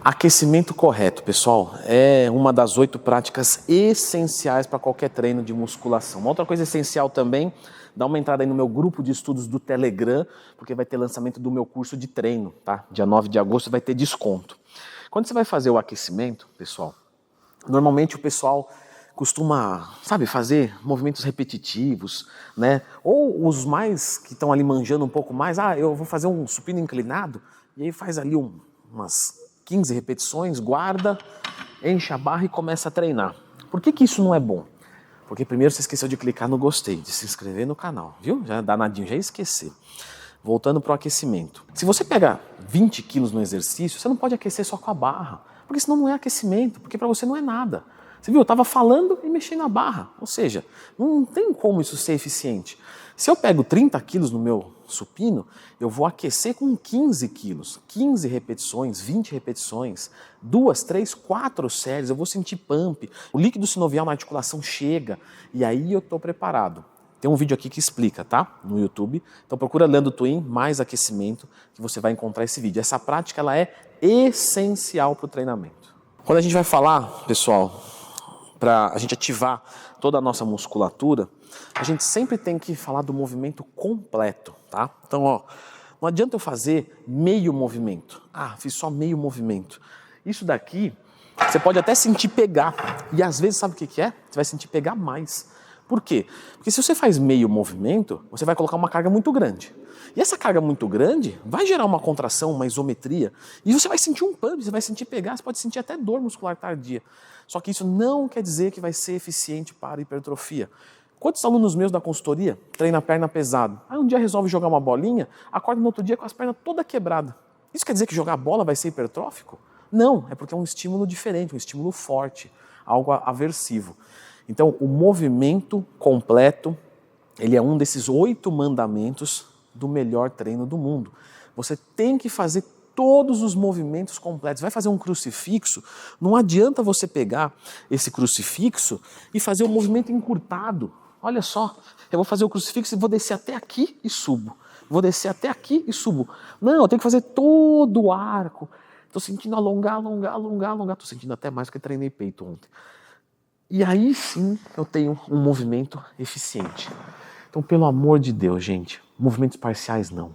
Aquecimento correto, pessoal, é uma das 8 práticas essenciais para qualquer treino de musculação. Uma outra coisa essencial também, dá uma entrada aí no meu grupo de estudos do Telegram, porque vai ter lançamento do meu curso de treino, tá? Dia 9 de agosto vai ter desconto. Quando você vai fazer o aquecimento, pessoal, normalmente o pessoal costuma, sabe, fazer movimentos repetitivos, né? Ou os mais que estão ali manjando um pouco mais, eu vou fazer um supino inclinado, e aí faz ali umas 15 repetições, guarda, enche a barra e começa a treinar. Por que isso não é bom? Porque primeiro você esqueceu de clicar no gostei, de se inscrever no canal, viu? Já danadinho, já esqueci. Voltando para o aquecimento. Se você pega 20 quilos no exercício, você não pode aquecer só com a barra, porque senão não é aquecimento, porque para você não é nada. Você viu, eu estava falando e mexendo na barra, ou seja, não tem como isso ser eficiente. Se eu pego 30 quilos no meu supino, eu vou aquecer com 15 quilos, 15 repetições, 20 repetições, 2, 3, 4 séries, eu vou sentir pump, o líquido sinovial na articulação chega e aí eu estou preparado. Tem um vídeo aqui que explica, tá? No YouTube. Então procura Leandro Twin, mais aquecimento, que você vai encontrar esse vídeo. Essa prática, ela é essencial para o treinamento. Quando a gente vai falar, pessoal, para a gente ativar toda a nossa musculatura, a gente sempre tem que falar do movimento completo, tá? Então, não adianta eu fazer meio movimento. Fiz só meio movimento. Isso daqui, você pode até sentir pegar. E às vezes, sabe o que é? Você vai sentir pegar mais. Por quê? Porque se você faz meio movimento, você vai colocar uma carga muito grande. E essa carga muito grande vai gerar uma contração, uma isometria, e você vai sentir um pump, você vai sentir pegar, você pode sentir até dor muscular tardia. Só que isso não quer dizer que vai ser eficiente para a hipertrofia. Quantos alunos meus da consultoria treinam a perna pesado? Aí um dia resolve jogar uma bolinha, acorda no outro dia com as pernas toda quebrada. Isso quer dizer que jogar bola vai ser hipertrófico? Não, é porque é um estímulo diferente, um estímulo forte, algo aversivo. Então, o movimento completo, ele é um desses 8 mandamentos do melhor treino do mundo. Você tem que fazer todos os movimentos completos. Vai fazer um crucifixo, não adianta você pegar esse crucifixo e fazer um movimento encurtado. Olha só, eu vou fazer o crucifixo e vou descer até aqui e subo. Vou descer até aqui e subo. Não, eu tenho que fazer todo o arco. Estou sentindo alongar. Estou sentindo até mais porque treinei peito ontem. E aí sim eu tenho um movimento eficiente. Então, pelo amor de Deus, gente, movimentos parciais não.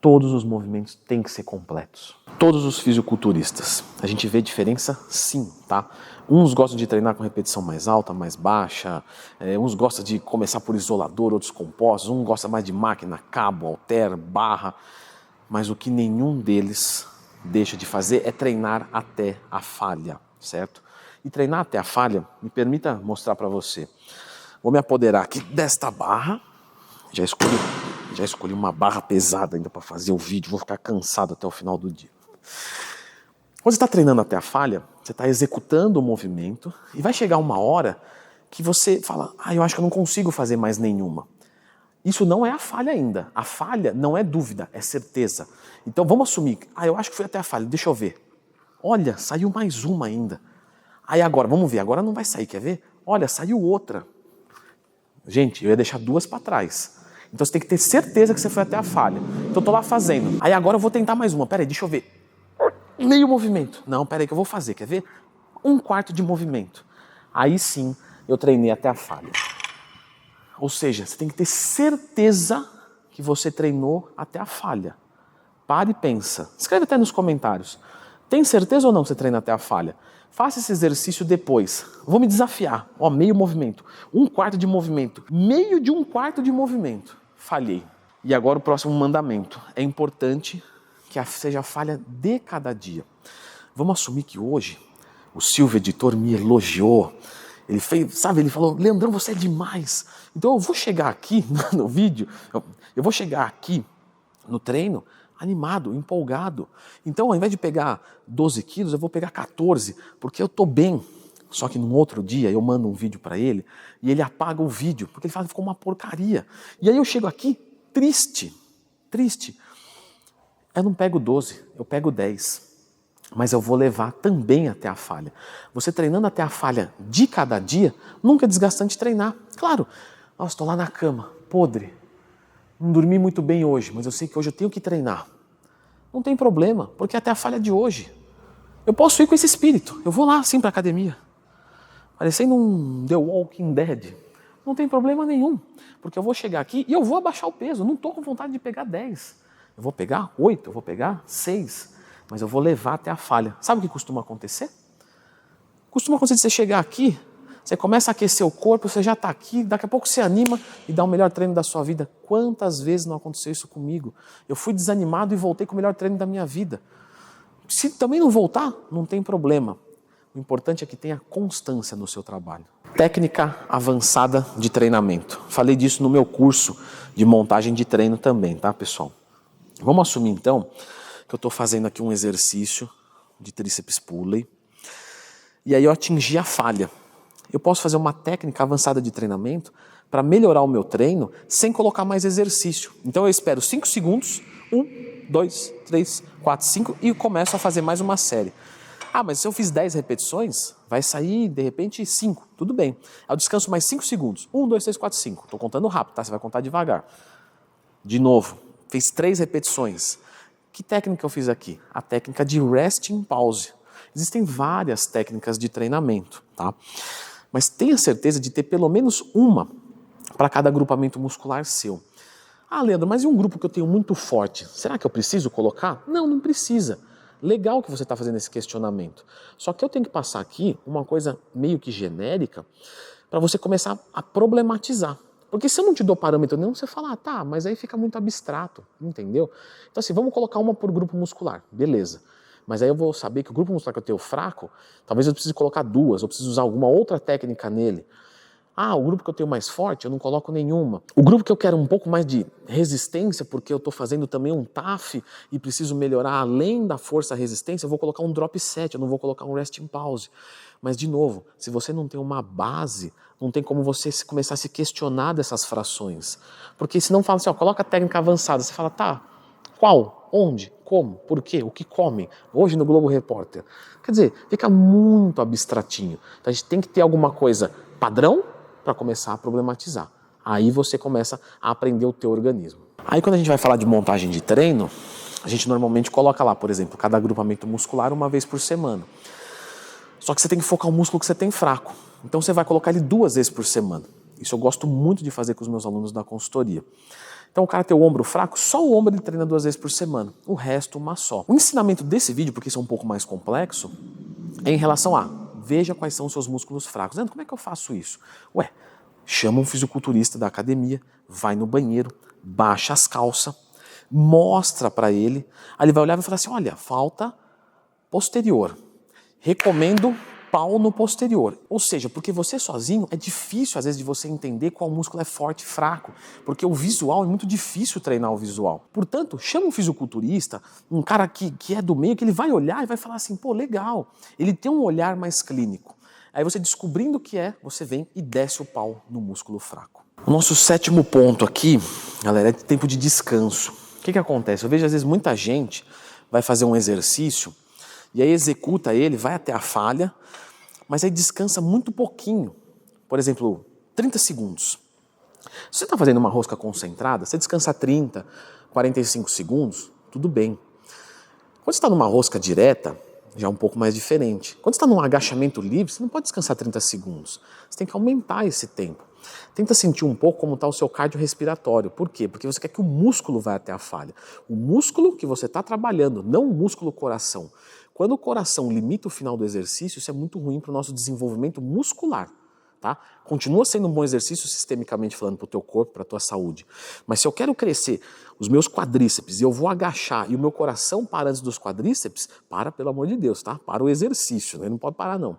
Todos os movimentos têm que ser completos. Todos os fisiculturistas, a gente vê diferença sim, tá? Uns gostam de treinar com repetição mais alta, mais baixa, uns gostam de começar por isolador, outros compostos, um gosta mais de máquina, cabo, halter, barra, mas o que nenhum deles deixa de fazer é treinar até a falha, certo? E treinar até a falha, me permita mostrar para você. Vou me apoderar aqui desta barra. Já escolhi uma barra pesada ainda para fazer o vídeo. Vou ficar cansado até o final do dia. Quando você está treinando até a falha, você está executando o movimento e vai chegar uma hora que você fala, eu acho que eu não consigo fazer mais nenhuma. Isso não é a falha ainda. A falha não é dúvida, é certeza. Então vamos assumir, eu acho que fui até a falha, deixa eu ver. Olha, saiu mais uma ainda. Aí agora, vamos ver, agora não vai sair, quer ver? Olha, saiu outra. Gente, eu ia deixar 2 para trás. Então você tem que ter certeza que você foi até a falha. Então eu tô lá fazendo. Aí agora eu vou tentar mais uma. Peraí, deixa eu ver. Meio movimento. Não, peraí que eu vou fazer, quer ver? 1/4 de movimento. Aí sim, eu treinei até a falha. Ou seja, você tem que ter certeza que você treinou até a falha. Pare e pensa. Escreve até nos comentários. Tem certeza ou não que você treina até a falha? Faça esse exercício depois. Vou me desafiar. Meio movimento. 1/4 de movimento. Meio de 1/4 de movimento. Falhei. E agora o próximo mandamento. É importante que seja a falha de cada dia. Vamos assumir que hoje o Silvio, editor, me elogiou. Ele fez, ele falou, Leandrão, você é demais. Então eu vou chegar aqui no vídeo, eu vou chegar aqui no treino animado, empolgado. Então, ao invés de pegar 12 quilos, eu vou pegar 14, porque eu tô bem. Só que num outro dia eu mando um vídeo para ele e ele apaga o vídeo, porque ele fala que ficou uma porcaria. E aí eu chego aqui triste. Eu não pego 12, eu pego 10. Mas eu vou levar também até a falha. Você treinando até a falha de cada dia, nunca é desgastante treinar. Claro, estou lá na cama, podre. Não dormi muito bem hoje, mas eu sei que hoje eu tenho que treinar. Não tem problema, porque até a falha de hoje. Eu posso ir com esse espírito. Eu vou lá assim para a academia, parecendo um The Walking Dead. Não tem problema nenhum, porque eu vou chegar aqui e eu vou abaixar o peso. Eu não estou com vontade de pegar 10. Eu vou pegar 8, eu vou pegar 6, mas eu vou levar até a falha. Sabe o que costuma acontecer? Costuma acontecer de você chegar aqui, você começa a aquecer o corpo, você já está aqui, daqui a pouco você anima e dá o melhor treino da sua vida. Quantas vezes não aconteceu isso comigo? Eu fui desanimado e voltei com o melhor treino da minha vida. Se também não voltar, não tem problema. O importante é que tenha constância no seu trabalho. Técnica avançada de treinamento. Falei disso no meu curso de montagem de treino também, tá, pessoal? Vamos assumir então que eu estou fazendo aqui um exercício de tríceps pulley e aí eu atingi a falha. Eu posso fazer uma técnica avançada de treinamento para melhorar o meu treino sem colocar mais exercício. Então eu espero 5 segundos, 1, 2, 3, 4, 5 e começo a fazer mais uma série. Ah, mas se eu fiz 10 repetições, vai sair de repente 5, tudo bem. Eu descanso mais 5 segundos, 1, 2, 3, 4, 5. Estou contando rápido, tá? Você vai contar devagar. De novo, fiz 3 repetições. Que técnica eu fiz aqui? A técnica de resting pause. Existem várias técnicas de treinamento, tá? Mas tenha certeza de ter pelo menos uma para cada agrupamento muscular seu. Ah, Leandro, mas e um grupo que eu tenho muito forte? Será que eu preciso colocar? Não, não precisa. Legal que você está fazendo esse questionamento. Só que eu tenho que passar aqui uma coisa meio que genérica para você começar a problematizar. Porque se eu não te dou parâmetro nenhum, você fala, ah, tá, mas aí fica muito abstrato, entendeu? Então assim, vamos colocar uma por grupo muscular, beleza. Mas aí eu vou saber que o grupo muscular que eu tenho fraco, talvez eu precise colocar 2, eu preciso usar alguma outra técnica nele. Ah, o grupo que eu tenho mais forte, eu não coloco nenhuma. O grupo que eu quero um pouco mais de resistência, porque eu estou fazendo também um TAF e preciso melhorar além da força resistência, eu vou colocar um drop set, eu não vou colocar um resting pause. Mas, de novo, se você não tem uma base, não tem como você começar a se questionar dessas frações. Porque se não fala assim, ó, coloca a técnica avançada, você fala, tá, qual? Onde? Como? Por quê? O que comem? Hoje no Globo Repórter. Quer dizer, fica muito abstratinho. Então a gente tem que ter alguma coisa padrão para começar a problematizar. Aí você começa a aprender o teu organismo. Aí quando a gente vai falar de montagem de treino, a gente normalmente coloca lá, por exemplo, cada agrupamento muscular uma vez por semana. Só que você tem que focar o músculo que você tem fraco. Então você vai colocar ele 2 vezes por semana. Isso eu gosto muito de fazer com os meus alunos da consultoria. Então o cara tem o ombro fraco, só o ombro ele treina 2 vezes por semana. O resto, uma só. O ensinamento desse vídeo, porque isso é um pouco mais complexo, é em relação a veja quais são os seus músculos fracos. Leandro, como é que eu faço isso? Ué, chama um fisiculturista da academia, vai no banheiro, baixa as calças, mostra para ele, aí ele vai olhar e vai falar assim, olha, falta posterior. Recomendo pau no posterior. Ou seja, porque você sozinho é difícil às vezes de você entender qual músculo é forte e fraco, porque o visual é muito difícil treinar o visual. Portanto, chama um fisiculturista, um cara que é do meio, que ele vai olhar e vai falar assim, pô, legal, ele tem um olhar mais clínico. Aí você descobrindo o que é, você vem e desce o pau no músculo fraco. O nosso 7º ponto aqui, galera, é tempo de descanso. O que acontece? Eu vejo às vezes muita gente vai fazer um exercício e aí executa ele, vai até a falha, mas aí descansa muito pouquinho. Por exemplo, 30 segundos. Se você está fazendo uma rosca concentrada, você descansa 30, 45 segundos, tudo bem. Quando você está numa rosca direta, já é um pouco mais diferente. Quando você está num agachamento livre, você não pode descansar 30 segundos. Você tem que aumentar esse tempo. Tenta sentir um pouco como está o seu cardiorrespiratório. Por quê? Porque você quer que o músculo vá até a falha. O músculo que você está trabalhando, não o músculo coração. Quando o coração limita o final do exercício, isso é muito ruim para o nosso desenvolvimento muscular. Tá? Continua sendo um bom exercício sistemicamente falando para o teu corpo, para a tua saúde. Mas se eu quero crescer os meus quadríceps e eu vou agachar e o meu coração para antes dos quadríceps, para, pelo amor de Deus, tá? Para o exercício, né? Não pode parar não.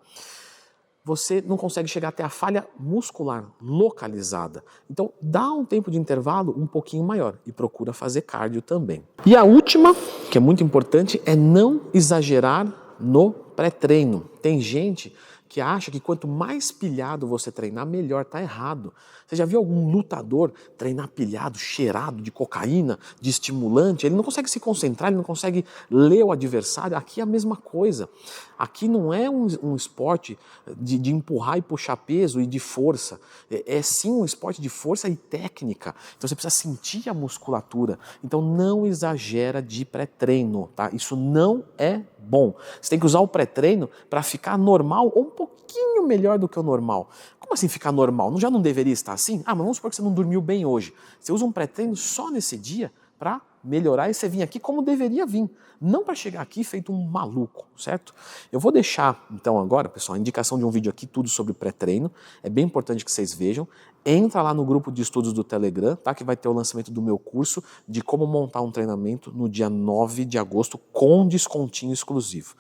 Você não consegue chegar até a falha muscular localizada. Então, dá um tempo de intervalo um pouquinho maior e procura fazer cardio também. E a última, que é muito importante, é não exagerar no pré-treino. Tem gente que acha que quanto mais pilhado você treinar, melhor. Tá errado. Você já viu algum lutador treinar pilhado, cheirado de cocaína, de estimulante? Ele não consegue se concentrar, ele não consegue ler o adversário. Aqui é a mesma coisa. Aqui não é um esporte de empurrar e puxar peso e de força. É sim um esporte de força e técnica. Então você precisa sentir a musculatura. Então não exagera de pré-treino, tá? Isso não é bom. Você tem que usar o pré-treino para ficar normal ou um pouquinho melhor do que o normal. Como assim ficar normal? Já não deveria estar assim? Mas vamos supor que você não dormiu bem hoje. Você usa um pré-treino só nesse dia para melhorar e você vir aqui como deveria vir. Não para chegar aqui feito um maluco, certo? Eu vou deixar, então, agora, pessoal, a indicação de um vídeo aqui, tudo sobre pré-treino. É bem importante que vocês vejam. Entra lá no grupo de estudos do Telegram, tá? Que vai ter o lançamento do meu curso de como montar um treinamento no dia 9 de agosto com descontinho exclusivo.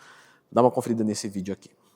Dá uma conferida nesse vídeo aqui.